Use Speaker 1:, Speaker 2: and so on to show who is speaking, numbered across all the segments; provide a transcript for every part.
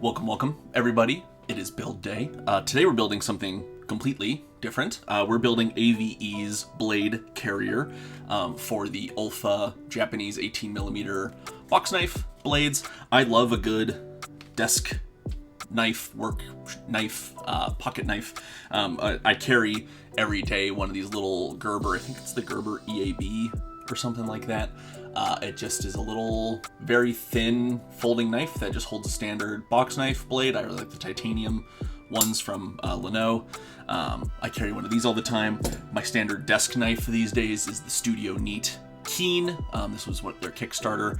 Speaker 1: Welcome, everybody. It is build day. Today we're building something completely different. We're building AVE's blade carrier for the Olfa Japanese 18mm box knife blades. I love a good desk knife, work knife, pocket knife. I carry every day one of these little Gerber, I think it's the Gerber EAB or something like that. It just is a little, very thin folding knife that just holds a standard box knife blade. I really like the titanium ones from Lenovo. I carry one of these all the time. My standard desk knife these days is the Studio Neat Keen. This was what their Kickstarter.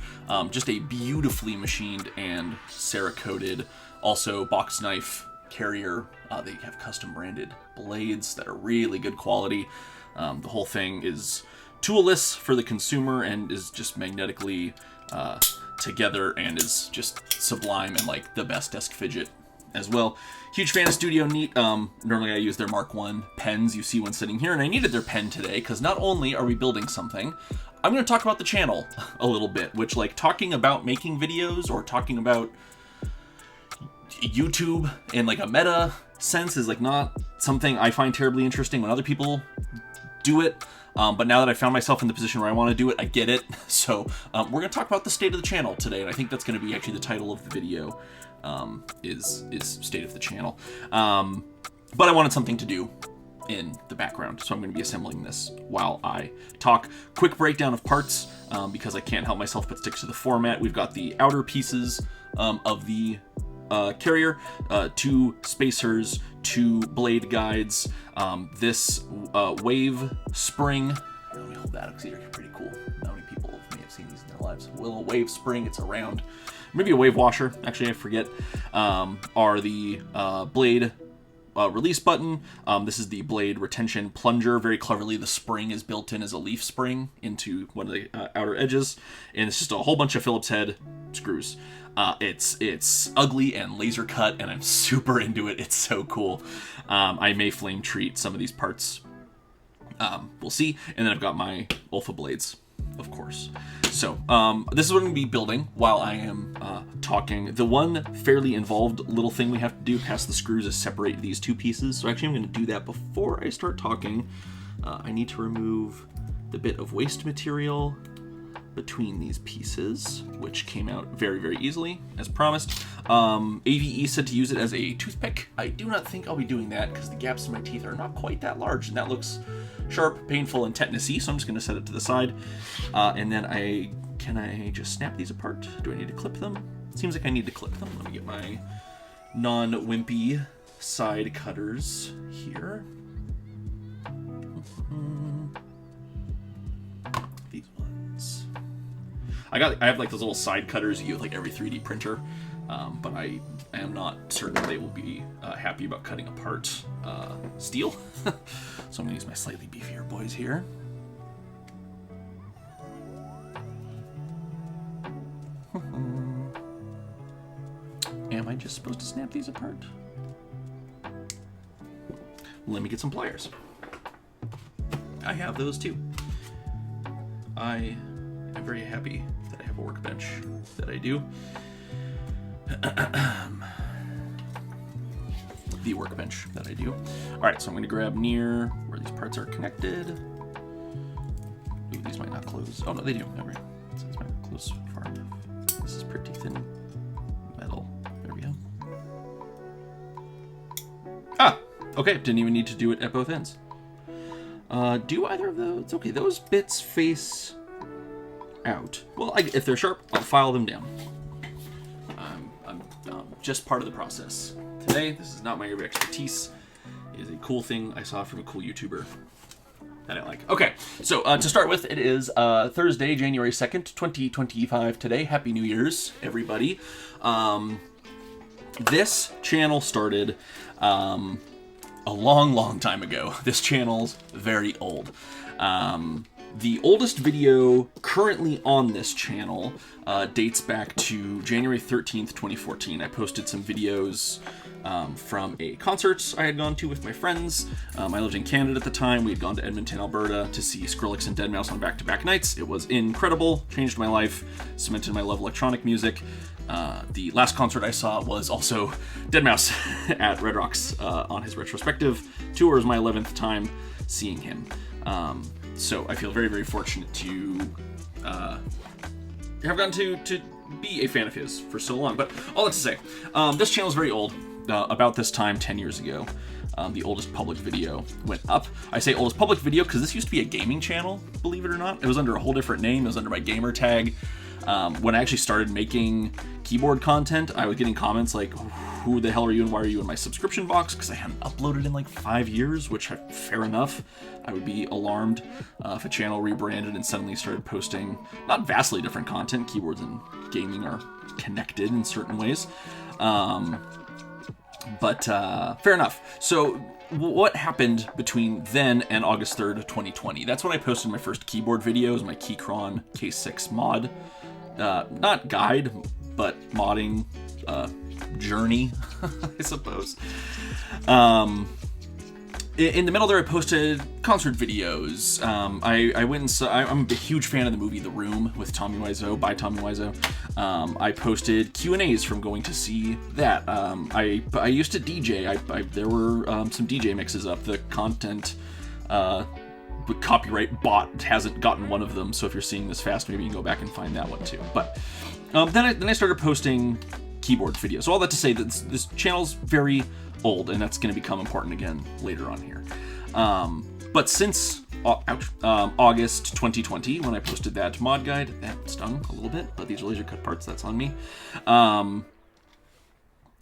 Speaker 1: Just a beautifully machined and Cerakoted, also box knife carrier. They have custom branded blades that are really good quality. The whole thing is toolless for the consumer and is just magnetically together and is just sublime and like the best desk fidget as well. Huge fan of Studio Neat. Normally I use their Mark I pens you see one sitting here, and I needed their pen today because not only are we building something, I'm going to talk about the channel a little bit, which, like, talking about making videos or talking about YouTube in like a meta sense is like not something I find terribly interesting when other people do it. But now that I found myself in the position where I want to do it, I get it. So we're going to talk about the state of the channel today, and I think that's going to be actually the title of the video, is state of the channel. But I wanted something to do in the background, so I'm going to be assembling this while I talk. Quick breakdown of parts, because I can't help myself but stick to the format. We've got the outer pieces of the carrier, 2 spacers, 2 blade guides, this wave spring. Let me hold that because these are pretty cool. Not many people may have seen these in their lives. Little wave spring, it's around. Maybe a wave washer, actually I forget. Are the blade release button. This is the blade retention plunger. Very cleverly, the spring is built in as a leaf spring into one of the outer edges, and it's just a whole bunch of Phillips head screws. It's ugly and laser cut, and I'm super into it. It's so cool. I may flame treat some of these parts. We'll see. And then I've got my Olfa blades, of course. So this is what I'm going to be building while I am talking. The one fairly involved little thing we have to do past the screws is separate these 2 pieces. So actually I'm going to do that before I start talking. I need to remove the bit of waste material between these pieces, which came out very, very easily, as promised. AVE said to use it as a toothpick. I do not think I'll be doing that because the gaps in my teeth are not quite that large, and that looks sharp, painful, and tetanusy, so I'm just going to set it to the side. And then can I just snap these apart? Do I need to clip them? It seems like I need to clip them. Let me get my non-wimpy side cutters here. These ones. I have like those little side cutters you get with like every 3D printer, but I am not certain they will be happy about cutting apart steel. So I'm gonna use my slightly beefier boys here. Am I just supposed to snap these apart? Let me get some pliers. I have those too. I am very happy that I have a workbench that I do. The workbench that I do. All right, so I'm going to grab near where these parts are connected. Ooh, these might not close. Oh no, they do. All right, so these might not close far enough. This is pretty thin metal. There we go. Ah, okay. Didn't even need to do it at both ends. Do either of those? Okay, those bits face out. Well, if they're sharp, I'll file them down. I'm just part of the process. Today, this is not my area of expertise. It is a cool thing I saw from a cool YouTuber that I like. Okay, so to start with, it is Thursday, January 2nd, 2025 today. Happy New Year's, everybody. This channel started a long time ago. This channel's very old. The oldest video currently on this channel dates back to January 13th, 2014. I posted some videos from a concert I had gone to with my friends. I lived in Canada at the time. We had gone to Edmonton, Alberta to see Skrillex and Deadmau5 on back-to-back nights. It was incredible, changed my life, cemented my love of electronic music. The last concert I saw was also Deadmau5 at Red Rocks on his retrospective tour. It was my 11th time seeing him. So I feel very, very fortunate to have gotten to be a fan of his for so long. But all that to say, this channel is very old. About this time, 10 years ago, the oldest public video went up. I say oldest public video because this used to be a gaming channel, believe it or not. It was under a whole different name. It was under my gamer tag. When I actually started making keyboard content, I was getting comments like, who the hell are you and why are you in my subscription box? Because I hadn't uploaded in like 5 years, which, fair enough. I would be alarmed if a channel rebranded and suddenly started posting not vastly different content. Keyboards and gaming are connected in certain ways. But fair enough. So what happened between then and August 3rd, 2020? That's when I posted my first keyboard videos, my Keychron K6 mod. Not guide, but modding journey, I suppose. In the middle there, I posted concert videos. I went and saw, I'm a huge fan of the movie The Room with Tommy Wiseau, by Tommy Wiseau. I posted Q&As from going to see that. I used to DJ. There were some DJ mixes up. The content copyright bot hasn't gotten one of them, so if you're seeing this fast, maybe you can go back and find that one too. But then I started posting keyboard videos. So all that to say that this channel's very old, and that's going to become important again later on here. But since August 2020, when I posted that mod guide, that stung a little bit, but these are laser cut parts, that's on me.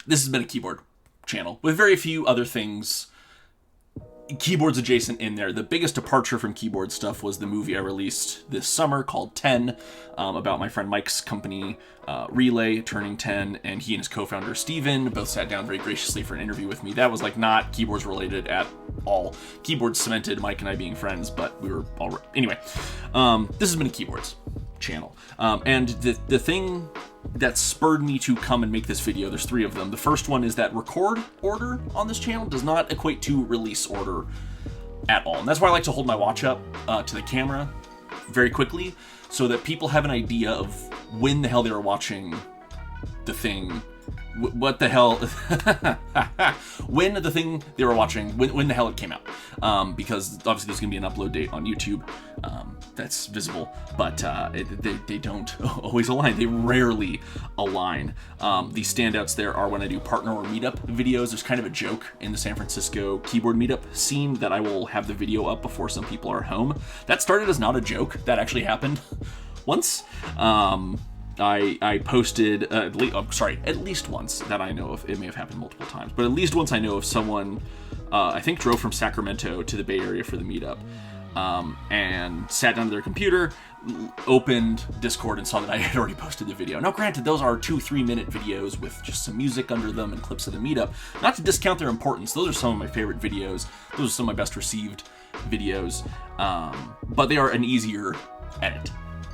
Speaker 1: This has been a keyboard channel with very few other things keyboards adjacent in there. The biggest departure from keyboard stuff was the movie I released this summer called 10, about my friend Mike's company, Relay, turning 10, and he and his co-founder Steven both sat down very graciously for an interview with me. That was like not keyboards related at all. Keyboards cemented Mike and I being friends, but we were all right. Anyway, this has been a keyboards channel. And the thing that spurred me to come and make this video, there's 3 of them. The first one is that record order on this channel does not equate to release order at all. And that's why I like to hold my watch up to the camera very quickly so that people have an idea of when the hell they were watching the thing. What the hell? When the thing they were watching, when the hell it came out. Because obviously there's going to be an upload date on YouTube that's visible, but they don't always align. They rarely align. The standouts there are when I do partner or meetup videos. There's kind of a joke in the San Francisco keyboard meetup scene that I will have the video up before some people are home. That started as not a joke. That actually happened once. I posted, at least once that I know of. It may have happened multiple times, but at least once I know of someone, I think drove from Sacramento to the Bay Area for the meetup, and sat down to their computer, opened Discord, and saw that I had already posted the video. Now, granted, those are 2-3 minute videos with just some music under them and clips of the meetup. Not to discount their importance, those are some of my favorite videos. Those are some of my best received videos, but they are an easier edit.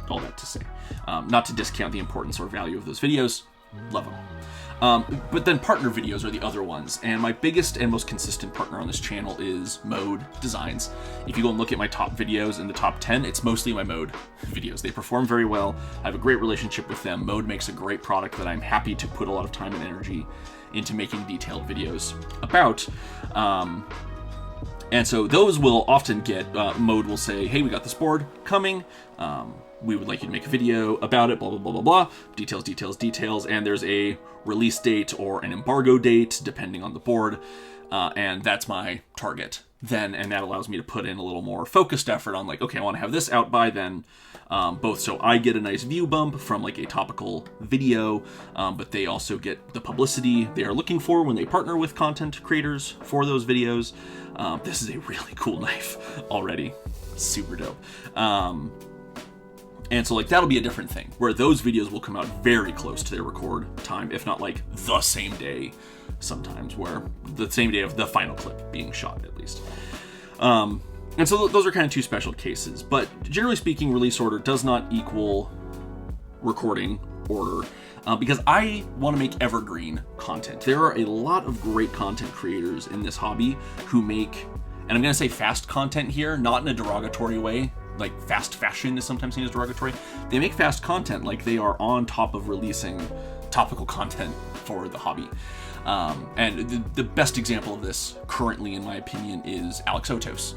Speaker 1: All that to say. Not to discount the importance or value of those videos. Love them. But then partner videos are the other ones. And my biggest and most consistent partner on this channel is Mode Designs. If you go and look at my top videos in the top 10, it's mostly my Mode videos. They perform very well. I have a great relationship with them. Mode makes a great product that I'm happy to put a lot of time and energy into making detailed videos about. And so those will often get, Mode will say, hey, we got this board coming. We would like you to make a video about it, blah, blah, blah, blah, blah. Details, details, details. And there's a release date or an embargo date, depending on the board. And that's my target then. And that allows me to put in a little more focused effort on like, okay, I want to have this out by then. Both so I get a nice view bump from like a topical video, but they also get the publicity they are looking for when they partner with content creators for those videos. This is a really cool knife already. Super dope. And so like that'll be a different thing where those videos will come out very close to their record time, if not like the same day sometimes, where the same day of the final clip being shot at least. And so those are kind of 2 special cases, but generally speaking, release order does not equal recording order, because I want to make evergreen content. There are a lot of great content creators in this hobby who make, and I'm going to say fast content here, not in a derogatory way, like fast fashion is sometimes seen as derogatory. They make fast content like they are on top of releasing topical content for the hobby. And the best example of this currently, in my opinion, is Alex Otos.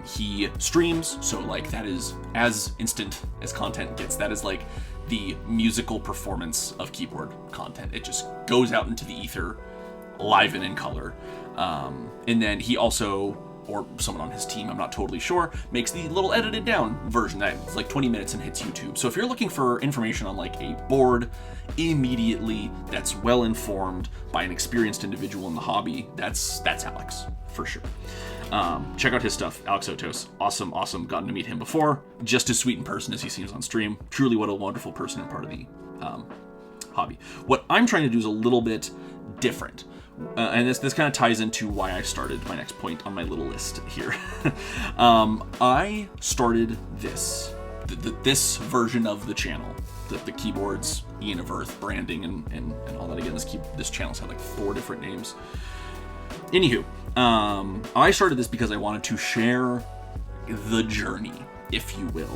Speaker 1: He streams, so like that is as instant as content gets. That is like the musical performance of keyboard content. It just goes out into the ether, live and in color. And then he also, or someone on his team, I'm not totally sure, makes the little edited down version that's like 20 minutes and hits YouTube. So if you're looking for information on like a board immediately that's well informed by an experienced individual in the hobby, that's Alex for sure. Check out his stuff, Alex Otos. Awesome. Gotten to meet him before. Just as sweet in person as he seems on stream. Truly, what a wonderful person and part of the hobby. What I'm trying to do is a little bit different. And this kind of ties into why I started my next point on my little list here. I started this version of the channel, the keyboards, Ian of Earth, branding, and all that. Again, this channel's had like 4 different names. Anywho, I started this because I wanted to share the journey, if you will,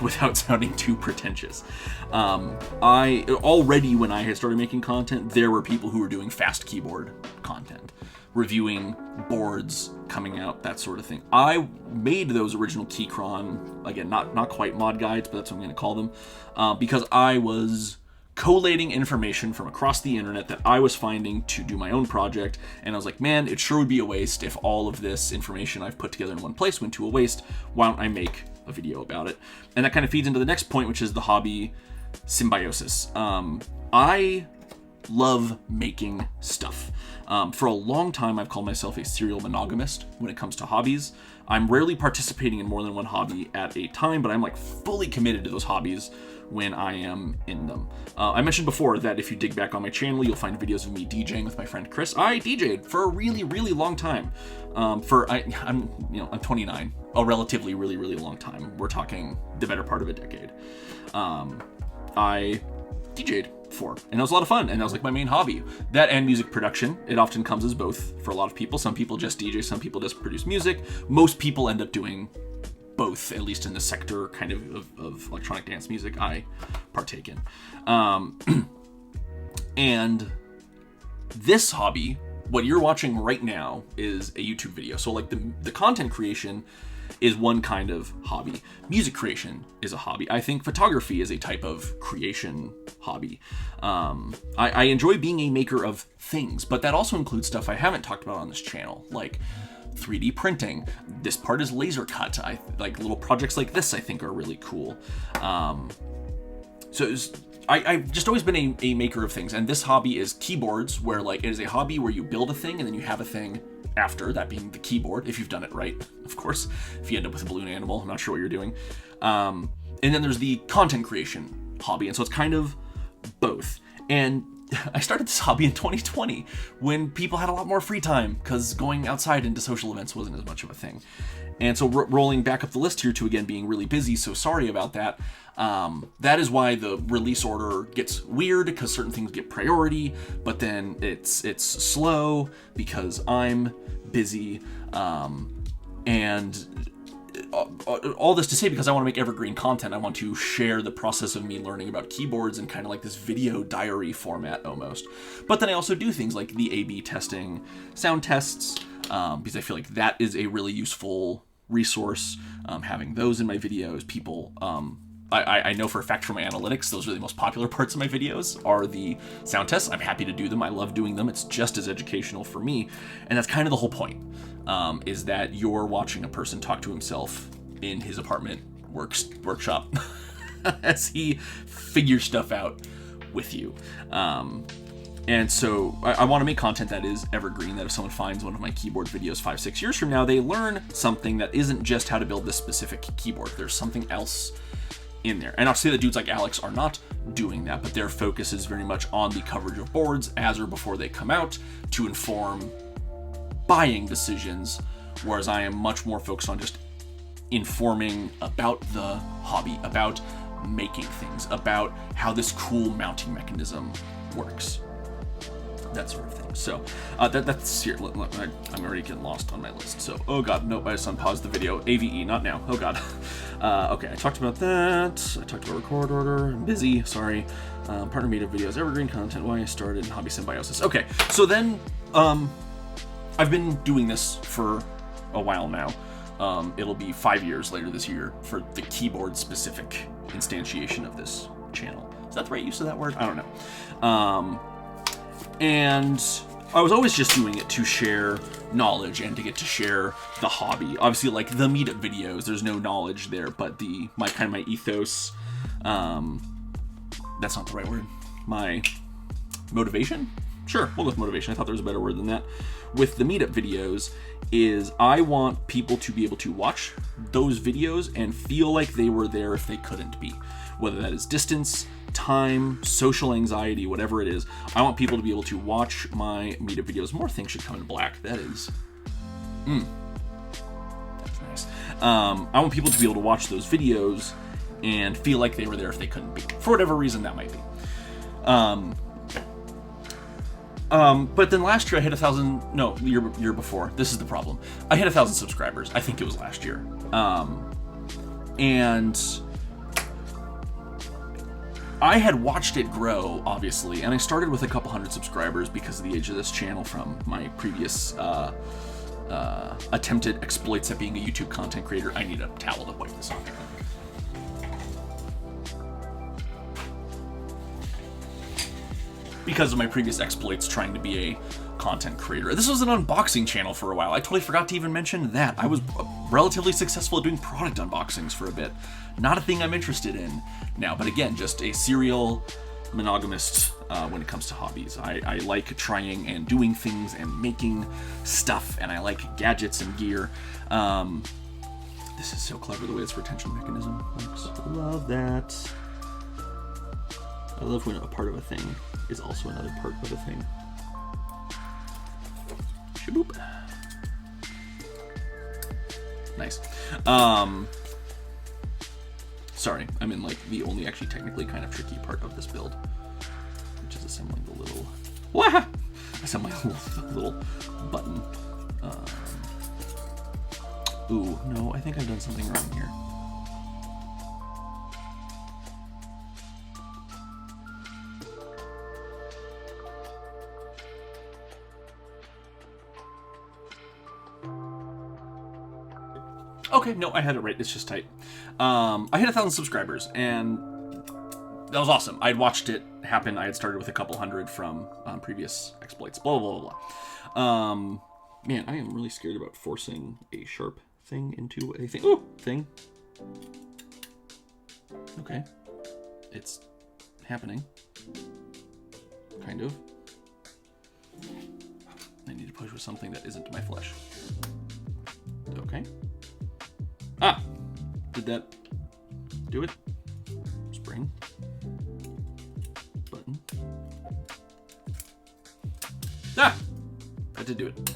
Speaker 1: without sounding too pretentious. I already, when I had started making content, there were people who were doing fast keyboard content, reviewing boards coming out, that sort of thing. I made those original Keychron, again, not quite mod guides, but that's what I'm going to call them, because I was collating information from across the internet that I was finding to do my own project, and I was like, man, it sure would be a waste if all of this information I've put together in one place went to a waste. Why don't I make a video about it? And that kind of feeds into the next point, which is the hobby symbiosis. I love making stuff. For a long time, I've called myself a serial monogamist when it comes to hobbies. I'm rarely participating in more than one hobby at a time, but I'm like fully committed to those hobbies when I am in them. I mentioned before that if you dig back on my channel, you'll find videos of me DJing with my friend Chris. I DJ'd for a really, really long time. I'm 29, a relatively really, really long time. We're talking the better part of a decade. I DJ'd for, and it was a lot of fun, and that was like my main hobby. That and music production. It often comes as both for a lot of people. Some people just DJ, some people just produce music. Most people end up doing both, at least in the sector kind of electronic dance music I partake in. And this hobby, what you're watching right now, is a YouTube video. So like the content creation is one kind of hobby. Music creation is a hobby. I think photography is a type of creation hobby. I enjoy being a maker of things, but that also includes stuff I haven't talked about on this channel, like 3D printing. This part is laser cut. I like little projects like this, I think are really cool. I've just always been a maker of things, and this hobby is keyboards, where like it is a hobby where you build a thing and then you have a thing after, that being the keyboard, if you've done it right, of course. If you end up with a balloon animal, I'm not sure what you're doing. And then there's the content creation hobby, and so it's kind of both. And I started this hobby in 2020 when people had a lot more free time because going outside into social events wasn't as much of a thing. And so rolling back up the list here to again being really busy, so sorry about that. That is why the release order gets weird, because certain things get priority, but then it's slow because I'm busy. And all this to say, because I want to make evergreen content, I want to share the process of me learning about keyboards in kind of like this video diary format almost. But then I also do things like the A/B testing, sound tests, because I feel like that is a really useful resource, having those in my videos. People, I know for a fact from my analytics, those are the most popular parts of my videos are the sound tests. I'm happy to do them. I love doing them. It's just as educational for me. And that's kind of the whole point, is that you're watching a person talk to himself in his apartment workshop as he figures stuff out with you. And so I want to make content that is evergreen, that if someone finds one of my keyboard videos 5-6 years from now, they learn something that isn't just how to build this specific keyboard. There's something else in there. And I'll say that dudes like Alex are not doing that, but their focus is very much on the coverage of boards as or before they come out to inform buying decisions, whereas I am much more focused on just informing about the hobby, about making things, about how this cool mounting mechanism works. that sort of thing. So that's here. I'm already getting lost on my list. So, oh god, nope, I just unpaused the video. AVE, not now. Oh god. Okay, I talked about that. I talked about record order. I'm busy. Sorry. Partner meetup videos, evergreen content. Why I started in hobby symbiosis. Okay, so then I've been doing this for a while now. It'll be 5 years later this year for the keyboard specific instantiation of this channel. Is that the right use of that word? I don't know. And I was always just doing it to share knowledge and to get to share the hobby. Obviously, like the meetup videos, there's no knowledge there, but my ethos, that's not the right word. My motivation? Sure, we'll go with motivation. I thought there was a better word than that. With the meetup videos is I want people to be able to watch those videos and feel like they were there if they couldn't be. Whether that is distance, time, social anxiety, whatever it is, I want people to be able to watch my meetup videos. More things should come in black. That is... That's nice. I want people to be able to watch those videos and feel like they were there if they couldn't be. For whatever reason that might be. But then last year I hit 1,000, no, the year before. This is the problem. I hit 1,000 subscribers. I think it was last year. And I had watched it grow, obviously, and I started with a couple hundred subscribers because of the age of this channel from my previous attempted exploits at being a YouTube content creator. I need a towel to wipe this off. Because of my previous exploits trying to be a content creator. This was an unboxing channel for a while. I totally forgot to even mention that. I was relatively successful at doing product unboxings for a bit. Not a thing I'm interested in now, but again, just a serial monogamist when it comes to hobbies. I like trying and doing things and making stuff, and I like gadgets and gear. This is so clever, the way this retention mechanism works. I love that. I love when a part of a thing is also another part of a thing. Shaboop. Nice. Sorry, I'm in like the only actually technically kind of tricky part of this build, which is assembling the little... Wah! Assembling the little button. Ooh, no, I think I've done something wrong here. Okay, no, I had it right. It's just tight. I hit 1,000 subscribers, and that was awesome. I had watched it happen. I had started with a couple hundred from previous exploits. Blah, blah, blah, blah. Man, I am really scared about forcing a sharp thing into a thing. Ooh, thing. Okay. It's happening. Kind of. I need to push with something that isn't my flesh. Okay. Ah! Did that do it? Spring. Button. Ah! That did do it.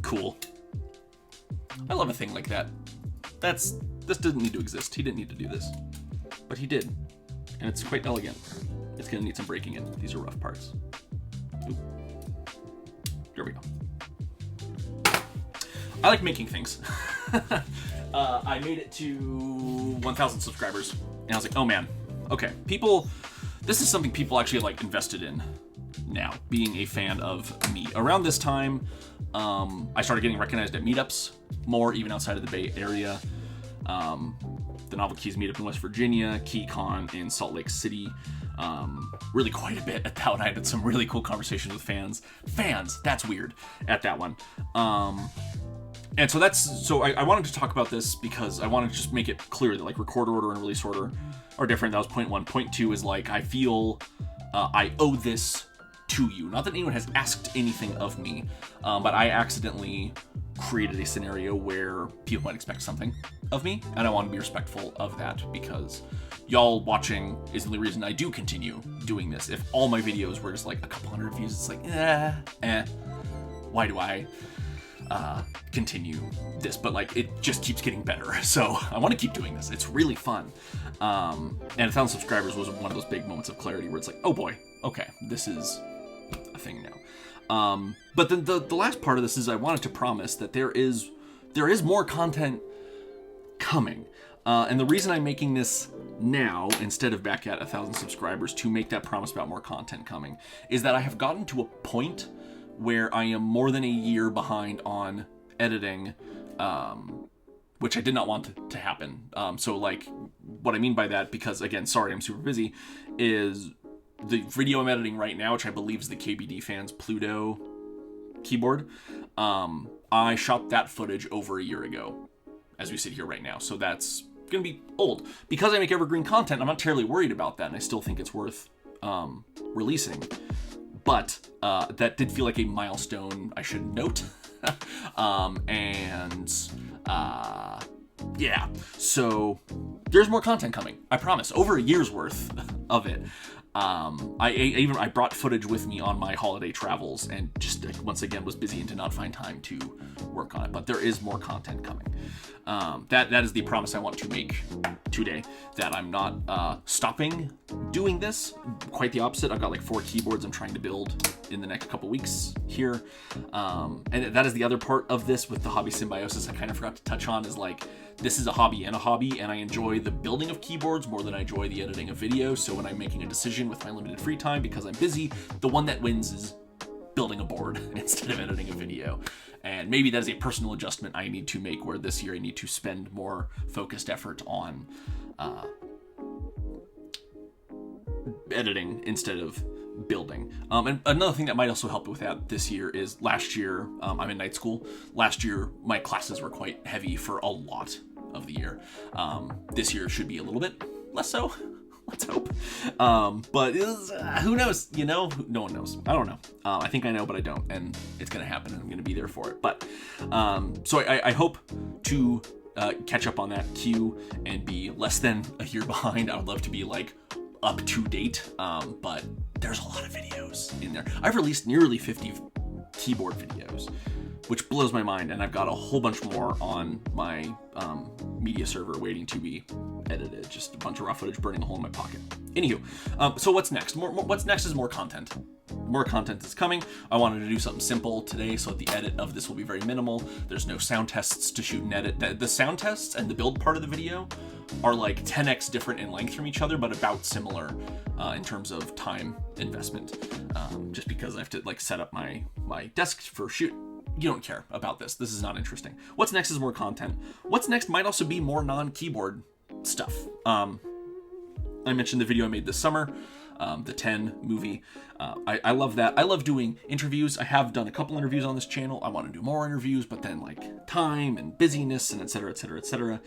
Speaker 1: Cool. I love a thing like that. This didn't need to exist. He didn't need to do this. But he did. And it's quite elegant. It's gonna need some breaking in. These are rough parts. Ooh. There we go. I like making things. I made it to 1,000 subscribers, and I was like, oh man, okay. This is something people actually like invested in now, being a fan of me. Around this time, I started getting recognized at meetups more, even outside of the Bay Area. The Novel Keys meetup in West Virginia, KeyCon in Salt Lake City. Really quite a bit at that one. I had some really cool conversations with fans. That's weird at that one. And so I wanted to talk about this because I wanted to just make it clear that like record order and release order are different. That was point one. Point two is like, I feel I owe this to you. Not that anyone has asked anything of me, but I accidentally created a scenario where people might expect something of me, and I want to be respectful of that because y'all watching is the only reason I do continue doing this. If all my videos were just like a couple hundred views, it's like, why do I continue this? But like, it just keeps getting better, so I want to keep doing this. It's really fun. And 1,000 subscribers was one of those big moments of clarity where it's like, oh boy, Okay, this is a thing now. But then the last part of this is I wanted to promise that there is more content coming. And the reason I'm making this now, instead of back at 1,000 subscribers, to make that promise about more content coming, is that I have gotten to a point where I am more than a year behind on editing, which I did not want to happen. So like, what I mean by that, because again, sorry, I'm super busy, is the video I'm editing right now, which I believe is the KBD Fans Pluto keyboard. I shot that footage over a year ago, as we sit here right now. So that's going to be old. Because I make evergreen content, I'm not terribly worried about that, and I still think it's worth releasing. But that did feel like a milestone I should note. Yeah, so there's more content coming. I promise. Over a year's worth of it. I brought footage with me on my holiday travels, and just once again was busy and did not find time to work on it. But there is more content coming. That is the promise I want to make today. That I'm not stopping doing this. Quite the opposite. I've got like 4 keyboards I'm trying to build in the next couple weeks here. And that is the other part of this with the hobby symbiosis I kind of forgot to touch on, is like, this is a hobby and a hobby, and I enjoy the building of keyboards more than I enjoy the editing of video. So when I'm making a decision with my limited free time, because I'm busy, the one that wins is building a board instead of editing a video. And maybe that is a personal adjustment I need to make, where this year I need to spend more focused effort on editing instead of building. And another thing that might also help with that this year is last year, I'm in night school. Last year, my classes were quite heavy for a lot of the year. This year should be a little bit less so. Let's hope. But who knows? You know, no one knows. I don't know. I think I know, but I don't. And it's going to happen, and I'm going to be there for it. But so I hope to catch up on that queue and be less than a year behind. I would love to be like up to date, but there's a lot of videos in there. I've released nearly 50 keyboard videos, which blows my mind, and I've got a whole bunch more on my media server waiting to be edited. Just a bunch of raw footage burning a hole in my pocket. Anywho, so what's next? What's next is more content. More content is coming. I wanted to do something simple today, so the edit of this will be very minimal. There's no sound tests to shoot and edit. The sound tests and the build part of the video are like 10x different in length from each other, but about similar in terms of time investment. Just because I have to like set up my desk for shoot. You don't care about this. This is not interesting. What's next is more content. What's next might also be more non-keyboard stuff. I mentioned the video I made this summer, the 10 movie. I love that. I love doing interviews. I have done a couple interviews on this channel. I want to do more interviews, but then like time and busyness and et cetera, et cetera, et cetera.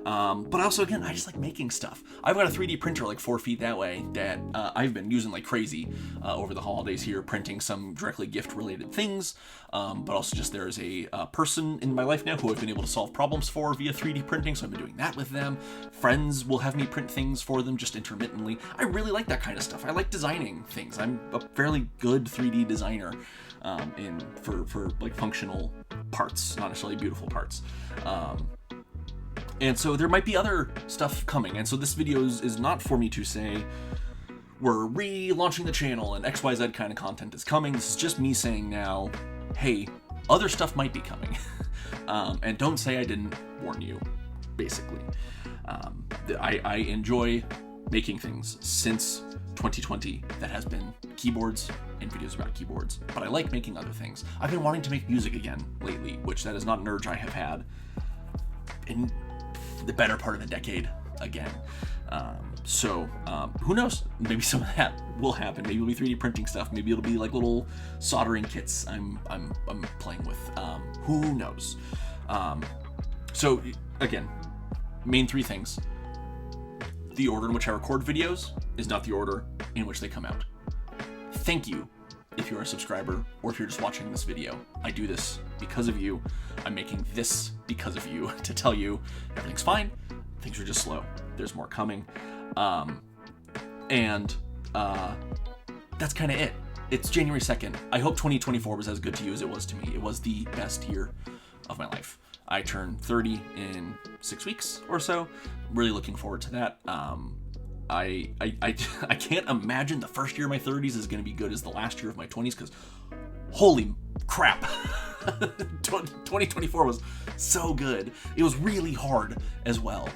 Speaker 1: But also, again, I just like making stuff. I've got a 3D printer like 4 feet that way that I've been using like crazy over the holidays here, printing some directly gift related things. But also just there's a person in my life now who I've been able to solve problems for via 3D printing. So I've been doing that with them. Friends will have me print things for them just intermittently. I really like that kind of stuff. I like designing things. I'm a fairly good 3D designer for like functional parts, not necessarily beautiful parts. And so there might be other stuff coming. And so this video is not for me to say we're relaunching the channel and XYZ kind of content is coming. This is just me saying now, hey, other stuff might be coming. And don't say I didn't warn you, basically. I enjoy making things since 2020 that has been keyboards and videos about keyboards, but I like making other things. I've been wanting to make music again lately, which that is not an urge I have had in the better part of a decade again. So who knows? Maybe some of that will happen. Maybe it'll be 3D printing stuff. Maybe it'll be like little soldering kits I'm playing with. Who knows? So again, main 3 things. The order in which I record videos is not the order in which they come out. Thank you if you're a subscriber or if you're just watching this video. I do this because of you. I'm making this because of you to tell you everything's fine. Things are just slow. There's more coming. And that's kind of it. It's January 2nd. I hope 2024 was as good to you as it was to me. It was the best year of my life. I turn 30 in 6 weeks or so. Really looking forward to that. I can't imagine the first year of my 30s is going to be good as the last year of my 20s, because holy crap. 2024 was so good. It was really hard as well,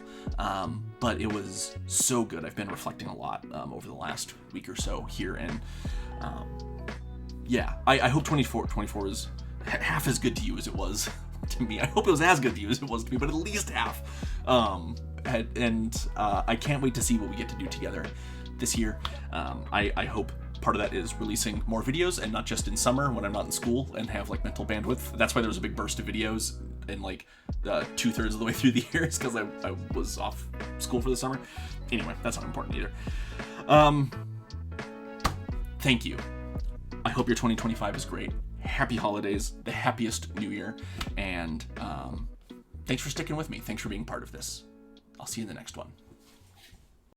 Speaker 1: but it was so good. I've been reflecting a lot over the last week or so here, and yeah, I hope 2024 is half as good to you as it was to me. I hope it was as good to you as it was to me, but at least half. And I can't wait to see what we get to do together this year. I hope part of that is releasing more videos, and not just in summer when I'm not in school and have like mental bandwidth. That's why there was a big burst of videos in like 2/3 of the way through the year, is because I was off school for the summer. Anyway, that's not important either. Thank you. I hope your 2025 is great. Happy holidays, the happiest new year, and thanks for sticking with me. Thanks for being part of this. I'll see you in the next one.